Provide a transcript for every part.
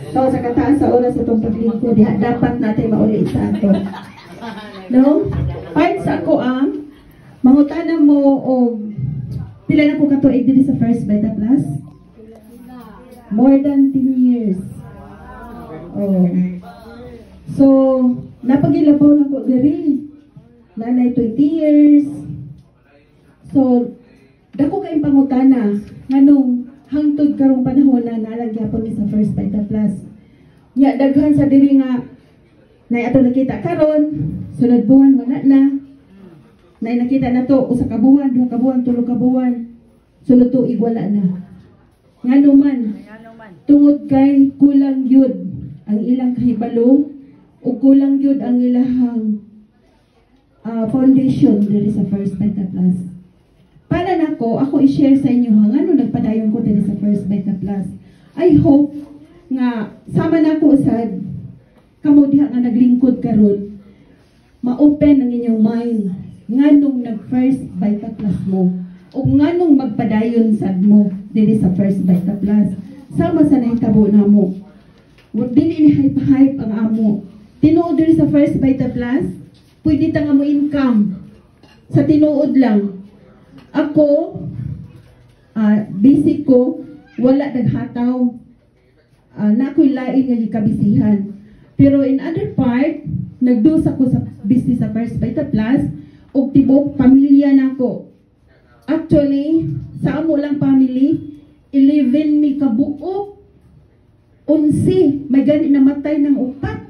So, sa kataas sa oras itong paglingkod, dapat natin maulit sa ato. No? Part sa ako ang mangutana mo o pila na ko katuig din sa First Beta Plus? More than 10 years. Oh. So, napagilabaw na ko diri. Nanay 20 years. So, dako kayong pangutana. Nganong hangtod karong panahon na nalagyapon ni sa First Beta Plus. Nya daghan sa diri nga nay ato nakita karon, sunod buwan wala na. Nay nakita na to usa ka buwan, duha ka buwan, tulo ka buwan. Sunod tuig wala na. Ngano man tungod kay kulang yud ang ilang kahibalo o kulang yud ang ilahang foundation diri sa First Beta Plus. Para nako, ako i-share sa inyo ngano nagpadayon ko diri sa First Beta Plus. I hope nga sama nako usad kamo diha nga naglingkod karon, ma-open ang inyong mind nganong nag-First Beta Plus mo o nganong magpadayon sad mo diri sa First Beta Plus. Sama sa nahitabo namo. Dili ni hype-hype ang amo. Tinuod diri sa First Beta Plus, pwede ta nga mo income sa tinuod lang. Ako, basic ko, wala naghataw. Na ako'y lain nga gikabisihan. Pero in other part, nagdos ako sa business sa First Beta Plus, o tibok pamilya na ko. Actually, sa amo lang family, 11 mi kabuok, 11, may gani namatay ng upat.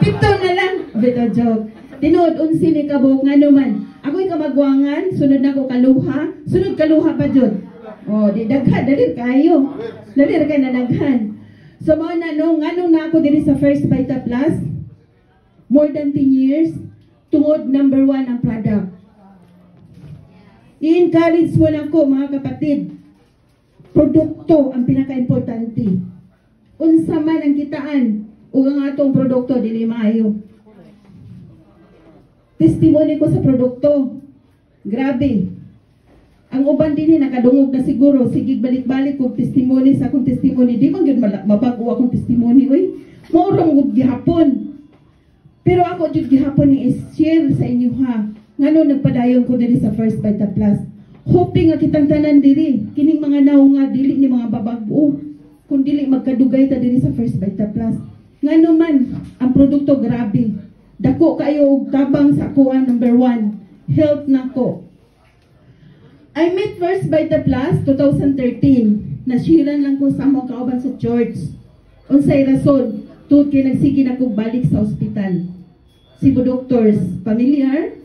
Pito na lang. Bito joke. Tinood, 11 ni kabuok nga naman. Ako'y kamagwangan, sunod na ko kaluha, sunod kaluha pa dyan. O, di daghan, dalir kayo. Dalir kayo na daghan. So, mga nanong na ako diri sa First Beta Plus, more than 10 years, tungod number 1 ang product. I-encourage mo na ko, mga kapatid, produkto ang pinaka-importante. Unsa man ang kitaan, o ang atong produkto, dili maayo. Testimony ko sa produkto. Grabe. Ang uban din nakadungog na siguro. Sige, balik-balik kong testimony sa akong testimony. Di man yun mabago akong testimony. Maurang ko gihapon. Pero ako jud gihapon ni i-share sa inyo ha. Ngano nagpadayon ko diri sa First Beta Plus. Hoping nga kitang tanan diri. Kining mga naw nga dili ni mga babago. Kung dili magkadugay ta diri sa First Beta Plus. Ngano man ang produkto grabe. Dako kayo tabang sa kuha number 1. Health na ko. I met First Beta Plus 2013. Nashiran lang ko sa mga kauban sa church. Unsay rason? Tungod kay nagsige na ko balik sa ospital. Cebu Doctors, familiar?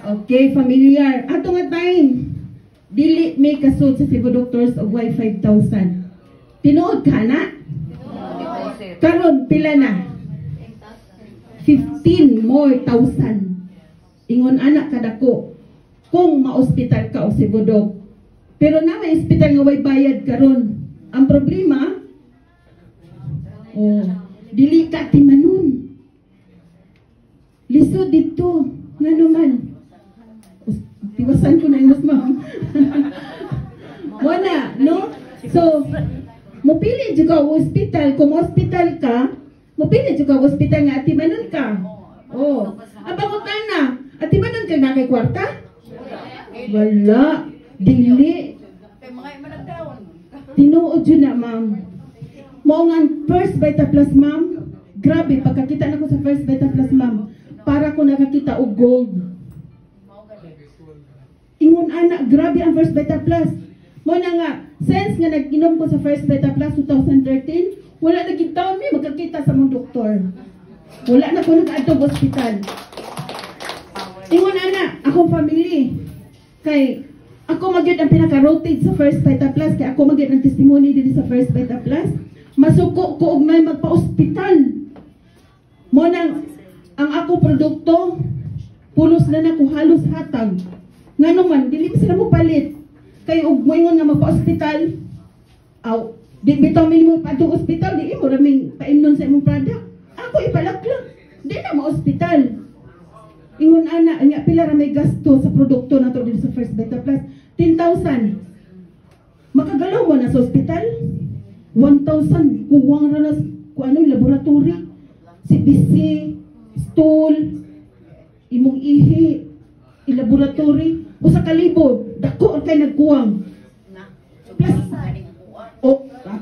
Okay, familiar. Ato nga time, dili may kasud sa Cebu Doctors og way 5,000. Tinuod ka na? Karon pila na? 15 more thousand. Ingon anak kadako kung ma-hospital ka o Cebu Doc. Pero na may hospital nga way bayad karon. Ang problema, dili ka timanon. Lisod dito, ngano man. Tiwasan ko na inos ma'am. Wala, no? So, mupili jud ka hospital, kung hospital ka, mupili jud ka hospital nga atimanon ka. Oh, abagutan na. Atimanon ka na kay kwarta? Wala, dili. Tinuod jud na ma'am. Mao nga First Beta Plus ma'am. Grabe pagkakita nako sa First Beta Plus ma'am. Para ko nakakita og gold. Ingon anak, grabe ang First Beta Plus. Mo na nga, since nga nag-inom ko sa First Beta Plus 2013, wala na kita mi magkakita sa mong doktor. Wala na ko nag-adto hospital. Ingon anak, akong family. Kay ako magyud ang pinaka-rotate sa First Beta Plus, kay ako magyud ang testimony din sa First Beta Plus. Masuko ko og may magpa-ospital. Mo nang ang ako produkto pulos na nako halos hatag. Ngano man dili mo sila mo palit. Kay og moingon nga magpa-ospital. Aw, di bitaw minimum pa to ospital, di mo raming paimnon sa imong product. Ako ipalaklang. Di na ma-ospital. Ingon ana, nya pila ra may gasto sa produkto nato dito sa First Beta Plus? 10,000. Makagalaw mo na sa ospital. 1,000 kuwang ra na kung ano yung laboratory. CBC, stool, imong ihi, i-laboratory. Usa ka libo, dako kay nagkuwang. Plus,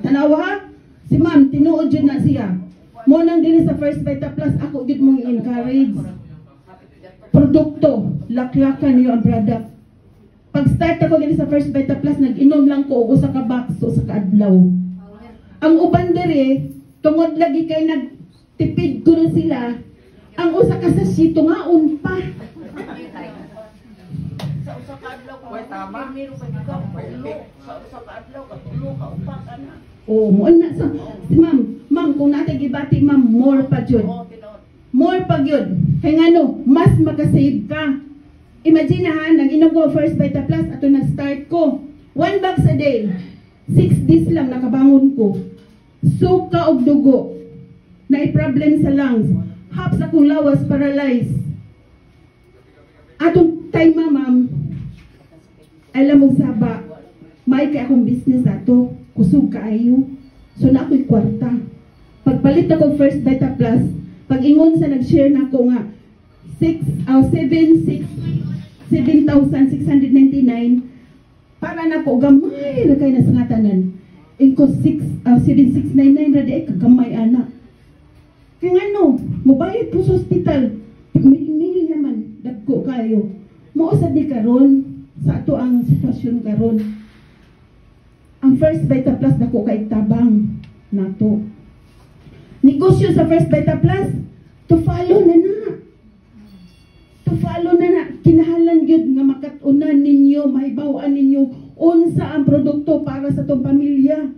tanawa ha? Si ma'am, tinuod yun na siya. Mo nang din sa First Vita Plus, ako gid mong i-encourage. Produkto, laklakan niyo ang product. Pag-start ako din sa First Vita Plus, nag-inom lang ko usa ka box o sa kaadlaw. Ang uban dere, tungod lagi kay nagtipid ko rin sila, ang usa ka sa sito nga pa. Sa usa ka adlaw ko, tama. Meron pa ikaw, sa usa ka adlaw ka tulo ka upat ana. Oh, mo na sa ma'am, kung natay gibati ma'am, more pa jud. More pa gyud. Kay ngano, mas makasave ka. Imagine ha, nag-inom ko First Vita Plus ato nag-start ko. 1 box a day. 6 days lang nakabangon ko. Suka og dugo. Na-problem sa lungs. Haps akong lawas, paralyzed. Atong time ma'am, alam mo saba, may kay akong business ato. Kusog kaayo. So na ako'y kwarta. Pagpalit ako First Vita Plus, pag-ingon sa nag-share na ako nga 7,699 para na po gamay na kayo sa ngatanan. Inko 7,699 radi ay kagamay anak. Kaya nga no, mabayad po sa hospital. Mili naman, dagko kayo. Mausad di karon sa ato ang sitwasyon karon. Ang First Vita Plus dako kay tabang nato. Negosyo sa First Vita Plus, to follow na na. To follow na na. Kinahanglan yun nga makatunan ninyo, mahibawan ninyo unsa ang produkto para sa tong pamilya.